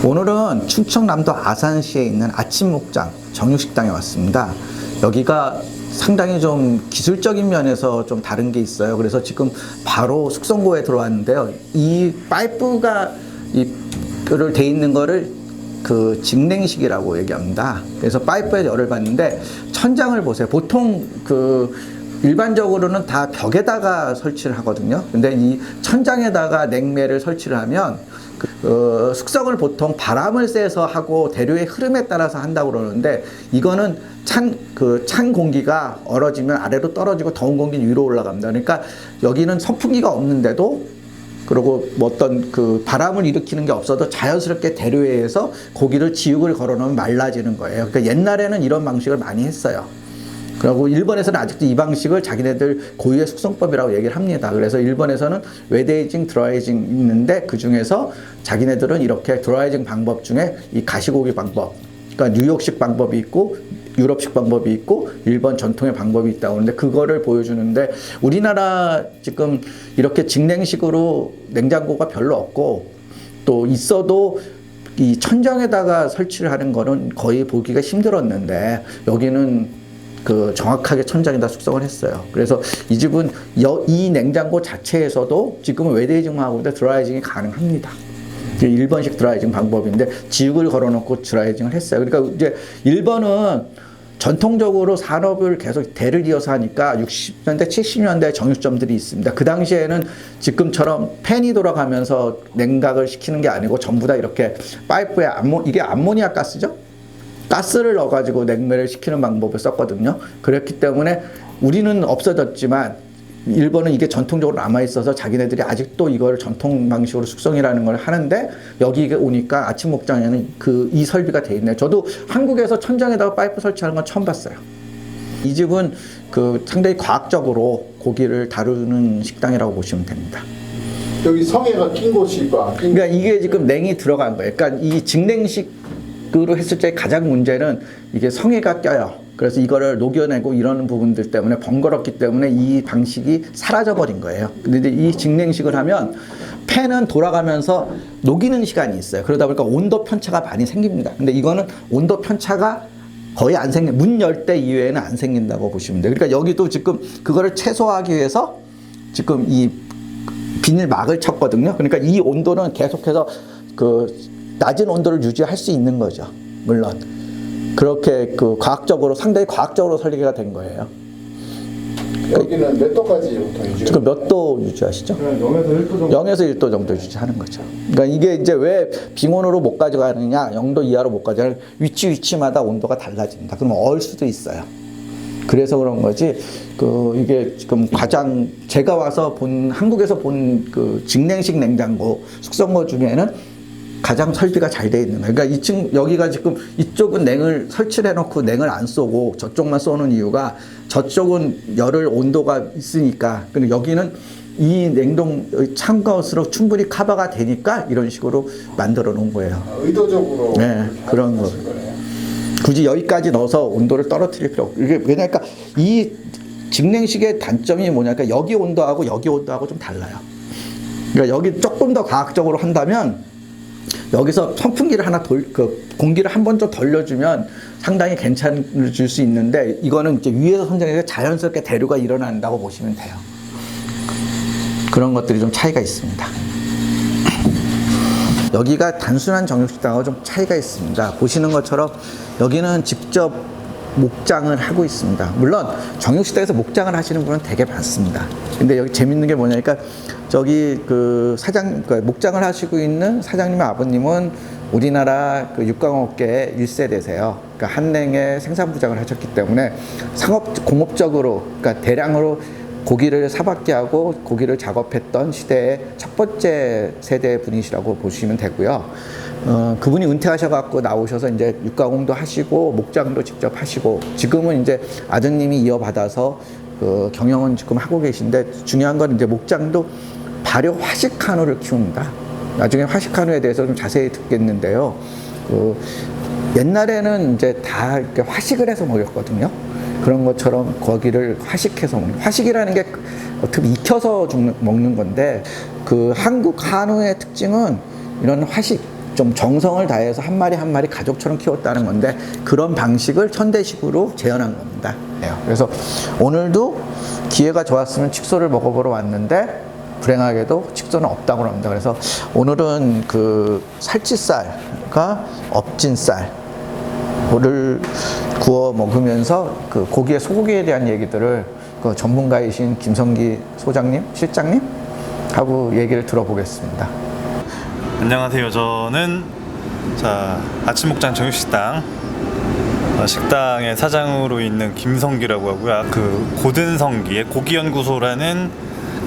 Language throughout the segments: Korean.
오늘은 충청남도 아산시에 있는 아침목장 정육식당에 왔습니다. 여기가 상당히 좀 기술적인 면에서 좀 다른 게 있어요. 그래서 지금 바로 숙성고에 들어왔는데요. 이 파이프가 를 돼 있는 거를 그 직냉식이라고 얘기합니다. 그래서 파이프에 열을 받는데 천장을 보세요. 보통 그 일반적으로는 다 벽에다가 설치를 하거든요. 근데 이 천장에다가 냉매를 설치를 하면 숙성을 보통 바람을 쐬서 하고 대류의 흐름에 따라서 한다고 그러는데, 이거는 찬 공기가 얼어지면 아래로 떨어지고 더운 공기는 위로 올라갑니다. 그러니까 여기는 선풍기가 없는데도, 그리고 뭐 어떤 그 바람을 일으키는 게 없어도 자연스럽게 대류에 의해서 고기를 지육을 걸어 놓으면 말라지는 거예요. 그러니까 옛날에는 이런 방식을 많이 했어요. 그리고 일본에서는 아직도 이 방식을 자기네들 고유의 숙성법이라고 얘기를 합니다. 그래서 일본에서는 웨데이징, 드라이징 있는데, 그 중에서 자기네들은 이렇게 드라이징 방법 중에 이 가시고기 방법, 그러니까 뉴욕식 방법이 있고 유럽식 방법이 있고 일본 전통의 방법이 있다고 하는데, 그거를 보여주는데, 우리나라 지금 이렇게 직냉식으로 냉장고가 별로 없고, 또 있어도 이 천장에다가 설치를 하는 거는 거의 보기가 힘들었는데, 여기는 그 정확하게 천장에다 숙성을 했어요. 그래서 이 집은 이 냉장고 자체에서도 지금은 웨데이징만 하고 있는데 드라이징이 가능합니다. 일본식 드라이징 방법인데 지육을 걸어놓고 드라이징을 했어요. 그러니까 이제 일본은 전통적으로 산업을 계속 대를 이어서 하니까 60년대, 70년대 정육점들이 있습니다. 그 당시에는 지금처럼 팬이 돌아가면서 냉각을 시키는 게 아니고 전부 다 이렇게 파이프에 이게 암모니아 가스죠? 가스를 넣어가지고 냉매를 시키는 방법을 썼거든요. 그렇기 때문에 우리는 없어졌지만 일본은 이게 전통적으로 남아있어서 자기네들이 아직도 이걸 전통 방식으로 숙성이라는 걸 하는데, 여기 오니까 아침 목장에는 이 설비가 돼 있네요. 저도 한국에서 천장에다가 파이프 설치하는 건 처음 봤어요. 이 집은 상당히 과학적으로 고기를 다루는 식당이라고 보시면 됩니다. 여기 성에가 낀 곳이 있고 안 낀 그러니까 이게 지금 냉이 들어간 거예요. 그러니까 이 직냉식으로 했을 때 가장 문제는 이게 성에가 껴요. 그래서 이거를 녹여내고 이러는 부분들 때문에 번거롭기 때문에 이 방식이 사라져 버린 거예요. 근데 이 직냉식을 하면 팬은 돌아가면서 녹이는 시간이 있어요. 그러다 보니까 온도 편차가 많이 생깁니다. 근데 이거는 온도 편차가 거의 안 생겨, 문 열 때 이외에는 안 생긴다고 보시면 돼요. 그러니까 여기도 지금 그거를 최소화하기 위해서 지금 이 비닐막을 쳤거든요. 그러니까 이 온도는 계속해서 낮은 온도를 유지할 수 있는 거죠. 물론 그렇게 상당히 과학적으로 설계가 된 거예요. 여기는 몇 도까지 보통 유지? 지금 몇 도 유지하시죠? 0에서 1도 정도. 0에서 1도 정도 유지하는 거죠. 그러니까 이게 이제 왜 빙온으로 못 가져가느냐, 0도 이하로 못 가져가느냐, 위치마다 온도가 달라집니다. 그럼 얼 수도 있어요. 그래서 그런 거지, 이게 지금 제가 와서 한국에서 본 직냉식 냉장고, 숙성고 중에는 가장 설비가 잘 돼 있는 거예요. 그러니까 여기가 지금 이쪽은 냉을 설치를 해놓고 냉을 안 쏘고 저쪽만 쏘는 이유가, 저쪽은 온도가 있으니까. 근데 여기는 이 찬 것으로 충분히 커버가 되니까 이런 식으로 만들어 놓은 거예요. 의도적으로. 네, 그런 거. 굳이 여기까지 넣어서 온도를 떨어뜨릴 필요 없고. 이게 왜냐니까 이 직냉식의 단점이 뭐냐니까 여기 온도하고 여기 온도하고 좀 달라요. 그러니까 여기 조금 더 과학적으로 한다면, 여기서 선풍기를 공기를 한 번 좀 돌려주면 상당히 괜찮을 수 있는데, 이거는 이제 위에서 선정해서 자연스럽게 대류가 일어난다고 보시면 돼요. 그런 것들이 좀 차이가 있습니다. 여기가 단순한 정육식당하고 좀 차이가 있습니다. 보시는 것처럼 여기는 직접 목장을 하고 있습니다. 물론 정육식당에서 목장을 하시는 분은 되게 많습니다. 근데 여기 재밌는 게 뭐냐니까, 저기 목장을 하시고 있는 사장님의 아버님은 우리나라 육강업계의 1세대세요. 그러니까 한냉의 생산부장을 하셨기 때문에 공업적으로, 그러니까 대량으로 고기를 사박게 하고 고기를 작업했던 시대의 첫 번째 세대 분이시라고 보시면 되고요. 그분이 은퇴하셔갖고 나오셔서 이제 육가공도 하시고 목장도 직접 하시고, 지금은 이제 아드님이 이어받아서 경영은 지금 하고 계신데, 중요한 건 이제 목장도 발효 화식 한우를 키웁니다. 나중에 화식 한우에 대해서 좀 자세히 듣겠는데요. 옛날에는 이제 다 이렇게 화식을 해서 먹였거든요. 그런 것처럼 거기를 화식해서 먹는, 화식이라는 게 어떻게 익혀서 먹는 건데, 한국 한우의 특징은 이런 화식, 좀 정성을 다해서 한 마리 한 마리 가족처럼 키웠다는 건데 그런 방식을 현대식으로 재현한 겁니다. 그래서 오늘도 기회가 좋았으면 칡소를 먹어보러 왔는데 불행하게도 칡소는 없다고 합니다. 그래서 오늘은 그 살치살과 업진살을 구워 먹으면서 그 고기의 소고기에 대한 얘기들을 그 전문가이신 김성기 소장님, 실장님 하고 얘기를 들어보겠습니다. 안녕하세요. 저는 아침 목장 정육식당 식당의 사장으로 있는 김성기라고 하고요. 그 고든성기의 고기연구소라는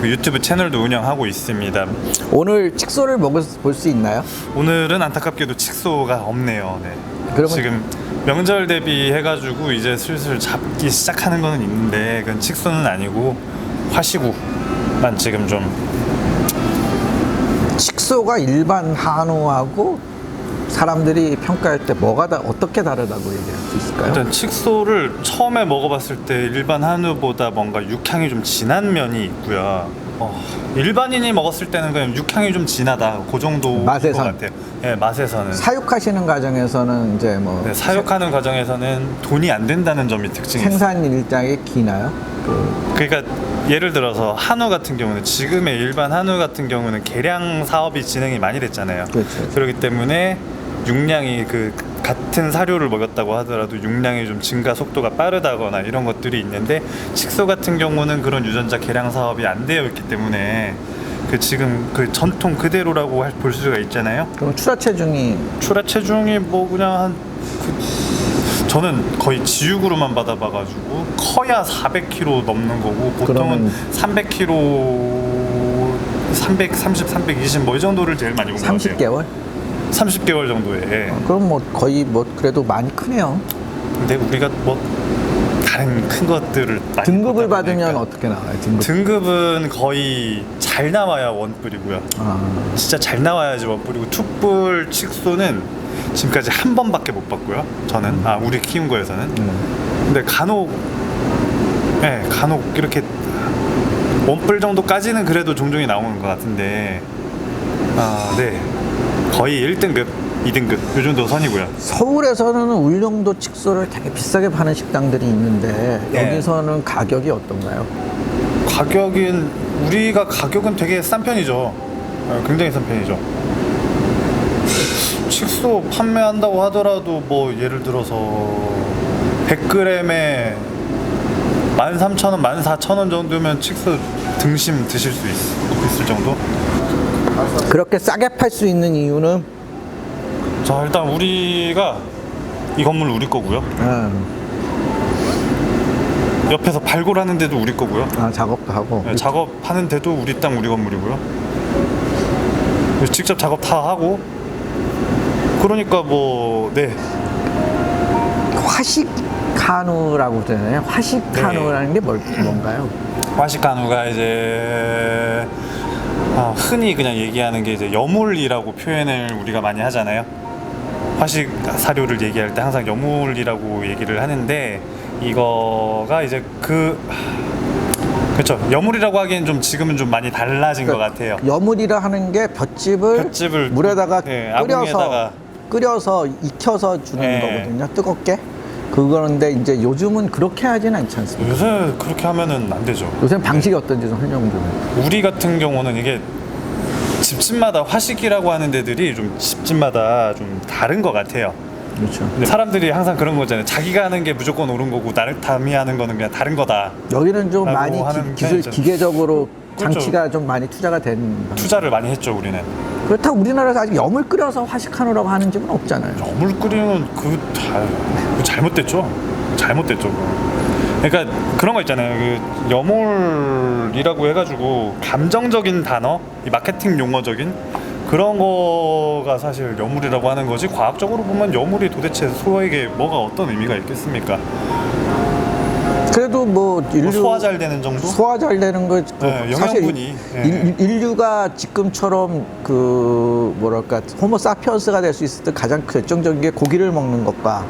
그 유튜브 채널도 운영하고 있습니다. 오늘 칡소를 볼 수 있나요? 오늘은 안타깝게도 칡소가 없네요. 네. 그러면 지금 명절 대비해가지고 이제 슬슬 잡기 시작하는 거는 있는데 그건 칡소는 아니고 화시구만 지금 좀. 칡소가 일반 한우하고 사람들이 평가할 때 어떻게 다르다고 얘기할 수 있을까요? 일단 칡소를 처음에 먹어봤을 때 일반 한우보다 뭔가 육향이 좀 진한 면이 있고요. 일반인이 먹었을 때는 그냥 육향이 좀 진하다. 그 정도인 것 맛에선. 같아요. 네, 맛에서는. 사육하시는 과정에서는 이제 뭐 네, 사육하는 과정에서는 돈이 안 된다는 점이 특징이 있어요. 생산 일정이 기나요? 그러니까 예를 들어서 한우 같은 경우는 지금의 일반 한우 같은 경우는 개량 사업이 진행이 많이 됐잖아요. 그렇죠. 그렇기 때문에 육량이 그 같은 사료를 먹였다고 하더라도 육량이 좀 증가 속도가 빠르다거나 이런 것들이 있는데 칡소 같은 경우는 그런 유전자 개량 사업이 안 되어 있기 때문에 그 지금 그 전통 그대로라고 볼 수가 있잖아요. 그럼 출하 체중이 출하 체중이 뭐 그냥 저는 거의 지육으로만 받아봐가지고 커야 400kg 넘는 거고 보통은 그러면 300kg, 330, 320 뭐 이 정도를 제일 많이 본 것 같아요. 30개월? 30개월 정도에. 그럼 뭐 거의 뭐 그래도 많이 크네요. 근데 우리가 뭐 다른 큰 것들을 많이 등급을 보다 받으면 보니까 어떻게 나와요? 등급? 등급은 거의 잘 나와야 원뿔이고요. 진짜 잘 나와야지 원뿔이고 투뿔 칡소는 지금까지 한 번밖에 못 봤고요. 저는 우리 키운 거에서는. 근데 간혹 이렇게 원뿔 정도까지는 그래도 종종이 나오는 것 같은데 네, 거의 1등급, 2등급 요 정도 선이고요. 서울에서는 울릉도 칡소를 되게 비싸게 파는 식당들이 있는데 네. 여기서는 가격이 어떤가요? 가격은 되게 싼 편이죠. 굉장히 싼 편이죠. 칡소 판매한다고 하더라도 뭐 예를 들어서 100g에 13,000원, 14,000원 정도면 칡소 등심 드실 수 있을 정도? 그렇게 싸게 팔 수 있는 이유는 자, 일단 우리가 이 건물 우리 거고요. 옆에서 발굴하는 데도 우리 거고요. 작업도 하고 네, 작업하는 데도 우리 땅 우리 건물이고요. 직접 작업 다 하고 그러니까 네. 화식 한우라고 되나요? 화식 네. 한우라는 게 뭔가요? 화식 한우가 이제 흔히 그냥 얘기하는 게 이제 여물이라고 표현을 우리가 많이 하잖아요. 화식 사료를 얘기할 때 항상 여물이라고 얘기를 하는데 이거가 이제 그렇죠. 여물이라고 하기엔 좀 지금은 좀 많이 달라진 것 같아요. 여물이라 하는 게 볏짚을 물에다가 네, 끓여서 익혀서 주는 네. 거거든요. 뜨겁게. 그런데 이제 요즘은 그렇게 하진 않지 않습니까? 요새 그렇게 하면은 안 되죠. 요새는 방식이 어떤지 좀 설명 좀 해요. 우리 같은 경우는 이게 집집마다 화식이라고 하는 데들이 좀 집집마다 좀 다른 것 같아요. 그렇죠. 근데 사람들이 항상 그런 거잖아요. 자기가 하는 게 무조건 옳은 거고 남이 하는 거는 그냥 다른 거다. 여기는 좀 라고 많이 하는 기술 편이죠. 기계적으로 그렇죠. 장치가 좀 많이 투자가 된 투자를 많이 했죠, 우리는. 그렇다고 우리나라에서 아직 염을 끓여서 화식 한우라고 하는 집은 없잖아요. 여물 끓이는 그거 잘못됐죠. 잘못됐죠. 그러니까 그런 거 있잖아요. 그 여물이라고 해가지고 감정적인 단어, 이 마케팅 용어적인 그런 거가 사실 여물이라고 하는 거지. 과학적으로 보면 여물이 도대체 소에게 뭐가 어떤 의미가 있겠습니까? 그래도 뭐 인류 소화 잘 되는 정도? 소화 잘 되는 거 네, 사실 영양분이. 네. 인류가 지금처럼 그 뭐랄까 호모 사피언스가 될 수 있을 때 가장 결정적인 게 고기를 먹는 것과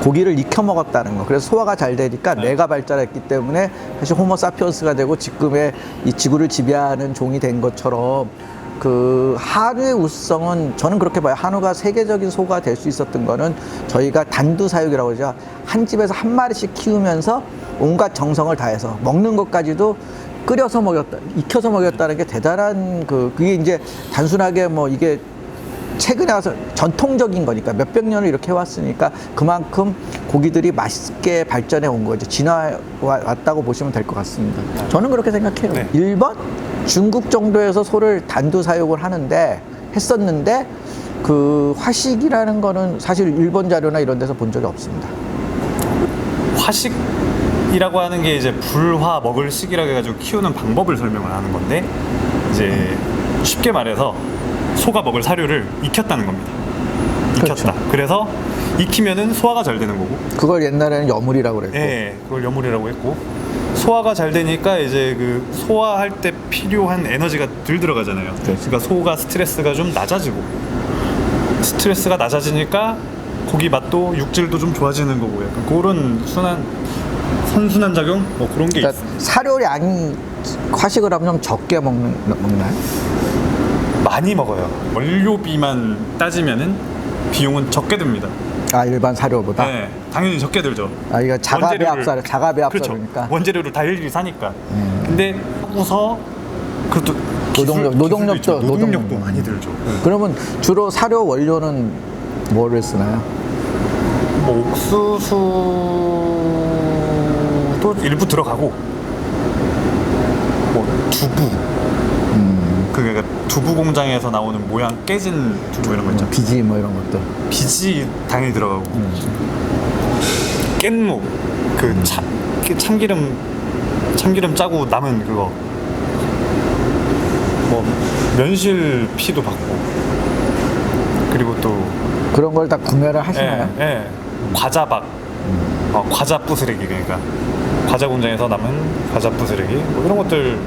고기를 익혀 먹었다는 거. 그래서 소화가 잘 되니까 뇌가 발달했기 때문에 사실 호모 사피언스가 되고 지금의 이 지구를 지배하는 종이 된 것처럼 그 한우의 우수성은 저는 그렇게 봐요. 한우가 세계적인 소가 될 수 있었던 거는 저희가 단두 사육이라고 그러죠. 한 집에서 한 마리씩 키우면서 온갖 정성을 다해서 먹는 것까지도 끓여서 먹였다, 익혀서 먹였다는 게 대단한 그게 이제 단순하게 뭐 이게 최근에 와서 전통적인 거니까 몇백 년을 이렇게 해왔으니까 그만큼 고기들이 맛있게 발전해 온 거죠. 진화해 왔다고 보시면 될 것 같습니다. 저는 그렇게 생각해요. 네. 일본, 중국 정도에서 소를 단두 사육을 했었는데 그 화식이라는 거는 사실 일본 자료나 이런 데서 본 적이 없습니다. 화식이라고 하는 게 이제 불화 먹을 식이라고 해가지고 키우는 방법을 설명을 하는 건데 이제 쉽게 말해서 소가 먹을 사료를 익혔다는 겁니다. 익혔다. 그렇죠. 그래서 익히면은 소화가 잘 되는 거고. 그걸 옛날에는 여물이라고 그랬고. 예, 그걸 여물이라고 했고. 소화가 잘 되니까 이제 그 소화할 때 필요한 에너지가 덜 들어가잖아요. 그러니까 소가 스트레스가 좀 낮아지고. 스트레스가 낮아지니까 고기 맛도 육질도 좀 좋아지는 거고. 약간 그런 선순환 작용 뭐 그런 게 그러니까 있어요. 사료량이 화식을 하면 좀 적게 먹나요? 많이 먹어요. 원료비만 따지면은 비용은 적게 듭니다. 아, 일반 사료보다? 네, 당연히 적게 들죠. 아, 이거 자가배 원재료를- 앞사료니까. 그렇죠. 원재료를 다 일일이 사니까. 근데 하고서 그것도 노동력도 많이 들죠. 그러면 주로 사료 원료는 뭐를 쓰나요? 뭐 옥수수도 일부 들어가고, 뭐 두부. 그러니까 두부 공장에서 나오는 모양 깨진 두부 이런 거 있죠. 비지 뭐 이런 것들. 비지 당연히 들어가고, 깻묵 그 참기름 짜고 남은 그거, 뭐 면실 피도 받고, 그리고 또 그런 걸 다 구매를 하시나요? 예, 과자박, 과자 부스러기, 그러니까 과자 공장에서 남은 과자 부스러기 뭐 이런 것들.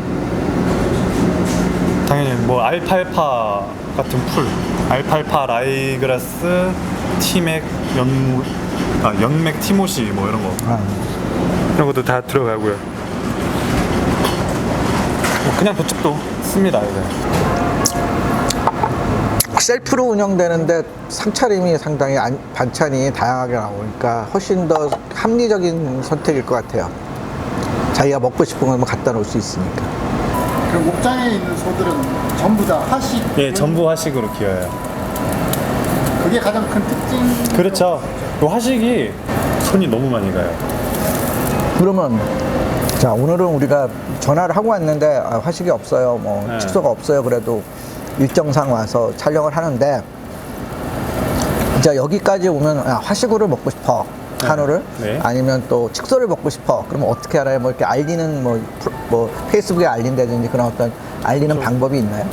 당연히 뭐 알팔파 같은 풀, 알팔파, 라이그라스, 티맥, 연맥, 티모시 뭐 이런 거, 이런 것도 다 들어가고요. 뭐 그냥 도축도 씁니다 이제. 셀프로 운영되는데 상차림이 상당히 반찬이 다양하게 나오니까 훨씬 더 합리적인 선택일 것 같아요. 자기가 먹고 싶은 걸 갖다 놓을 수 있으니까. 그 목장에 있는 소들은 전부 다 화식. 예, 전부 화식으로 키워요. 그게 가장 큰 특징. 그렇죠. 그 화식이 손이 너무 많이 가요. 그러면 자, 오늘은 우리가 전화를 하고 왔는데 화식이 없어요, 뭐 네. 축소가 없어요. 그래도 일정상 와서 촬영을 하는데 이제 여기까지 오면 화식으로 먹고 싶어, 한우를. 네. 아니면 또 축소를 먹고 싶어. 그러면 어떻게 알아요? 뭐 이렇게 알리는 뭐 페이스북에 알린다든지 그런 어떤 알리는 방법이 있나요?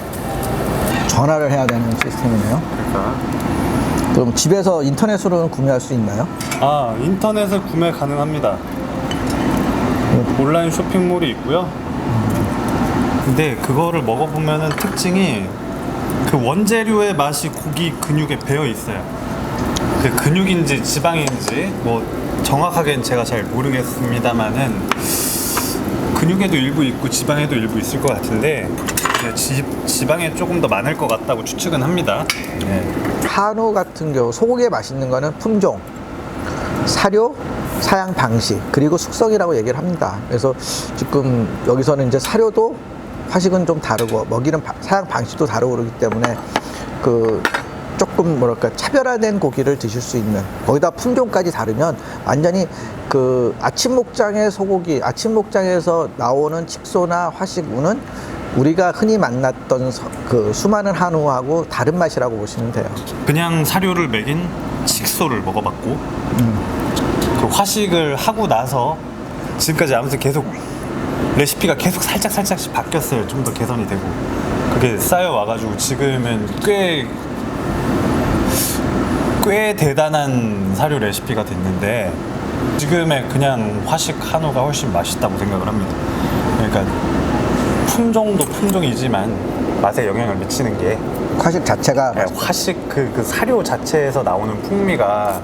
전화를 해야 되는 시스템이네요. 그러니까. 그럼 집에서 인터넷으로는 구매할 수 있나요? 인터넷에 구매 가능합니다. 온라인 쇼핑몰이 있고요. 근데 그거를 먹어보면은 특징이 그 원재료의 맛이 고기 근육에 배어 있어요. 그 근육인지 지방인지 뭐 정확하게는 제가 잘 모르겠습니다만은 근육에도 일부 있고 지방에도 일부 있을 것 같은데 지방에 조금 더 많을 것 같다고 추측은 합니다. 네. 한우 같은 경우 소고기에 맛있는 거는 품종, 사료, 사양 방식, 그리고 숙성이라고 얘기를 합니다. 그래서 지금 여기서는 이제 사료도 화식은 좀 다르고 먹이는 사양 방식도 다르고 그러기 때문에 그 조금 뭐랄까 차별화된 고기를 드실 수 있는, 거기다 품종까지 다르면 완전히 그 아침 목장의 소고기, 아침 목장에서 나오는 칡소나 화식우는 우리가 흔히 만났던 그 수많은 한우하고 다른 맛이라고 보시면 돼요. 그냥 사료를 먹인 칡소를 먹어봤고 그 화식을 하고 나서 지금까지 아무튼 계속 레시피가 계속 살짝씩 바뀌었어요. 좀 더 개선이 되고 그게 쌓여와가지고 지금은 꽤 대단한 사료 레시피가 됐는데 지금의 그냥 화식 한우가 훨씬 맛있다고 생각을 합니다. 그러니까 품종도 품종이지만 맛에 영향을 미치는 게 화식 자체가 화식 그 사료 자체에서 나오는 풍미가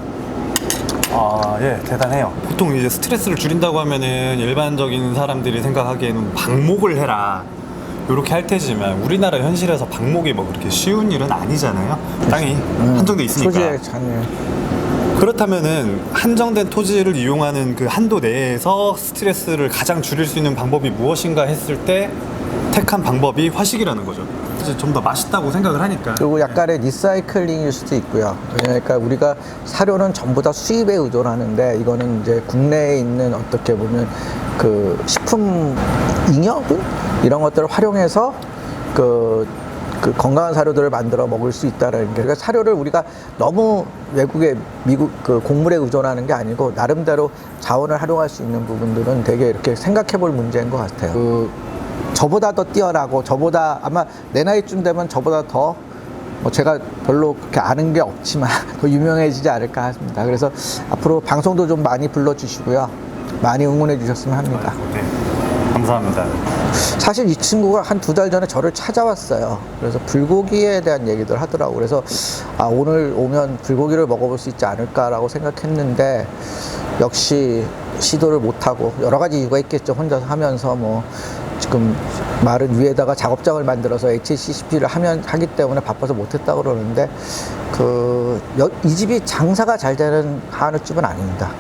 대단해요. 보통 이제 스트레스를 줄인다고 하면은 일반적인 사람들이 생각하기에는 방목을 해라 이렇게 할 테지만 우리나라 현실에서 방목이 뭐 그렇게 쉬운 일은 아니잖아요. 땅이 한정돼 있으니까. 소지의 잔여. 그렇다면은 한정된 토지를 이용하는 그 한도 내에서 스트레스를 가장 줄일 수 있는 방법이 무엇인가 했을 때 택한 방법이 화식이라는 거죠. 좀 더 맛있다고 생각을 하니까. 그리고 약간의 리사이클링일 수도 있고요. 그러니까 우리가 사료는 전부 다 수입에 의존하는데 이거는 이제 국내에 있는 어떻게 보면 그 식품 잉여분 이런 것들을 활용해서 그 건강한 사료들을 만들어 먹을 수 있다는 게, 그러니까 사료를 우리가 너무 외국의 미국 그 곡물에 의존하는 게 아니고 나름대로 자원을 활용할 수 있는 부분들은 되게 이렇게 생각해 볼 문제인 것 같아요. 저보다 더 뛰어나고 저보다 아마 내 나이쯤 되면 저보다 더 뭐 제가 별로 그렇게 아는 게 없지만 더 유명해지지 않을까 합니다. 그래서 앞으로 방송도 좀 많이 불러주시고요. 많이 응원해 주셨으면 합니다. 네, 감사합니다. 사실 이 친구가 한 2달 전에 저를 찾아왔어요. 그래서 불고기에 대한 얘기들 하더라고요. 그래서 아, 오늘 오면 불고기를 먹어볼 수 있지 않을까라고 생각했는데 역시 시도를 못하고 여러 가지 이유가 있겠죠. 혼자서 하면서 뭐 지금 마른 위에다가 작업장을 만들어서 HACCP를 하기 때문에 바빠서 못했다고 그러는데 이 집이 장사가 잘 되는 한우집은 아닙니다.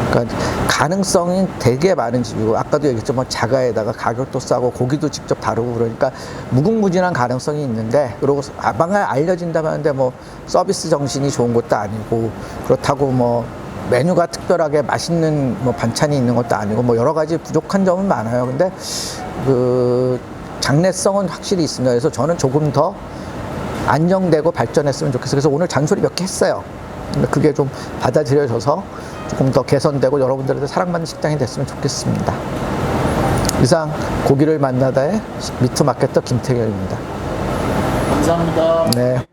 그러니까 가능성이 되게 많은 집이고 아까도 얘기했죠. 뭐 자가에다가 가격도 싸고 고기도 직접 다루고 그러니까 무궁무진한 가능성이 있는데, 그리고 방을 알려진다고 하는데 뭐 서비스 정신이 좋은 것도 아니고 그렇다고 뭐 메뉴가 특별하게 맛있는 뭐 반찬이 있는 것도 아니고 뭐 여러 가지 부족한 점은 많아요. 근데 그 장래성은 확실히 있습니다. 그래서 저는 조금 더 안정되고 발전했으면 좋겠어요. 그래서 오늘 잔소리 몇 개 했어요. 근데 그게 좀 받아들여져서 조금 더 개선되고 여러분들한테 사랑받는 식당이 됐으면 좋겠습니다. 이상 고기를 만나다의 미트마케터 김태경입니다. 감사합니다. 네.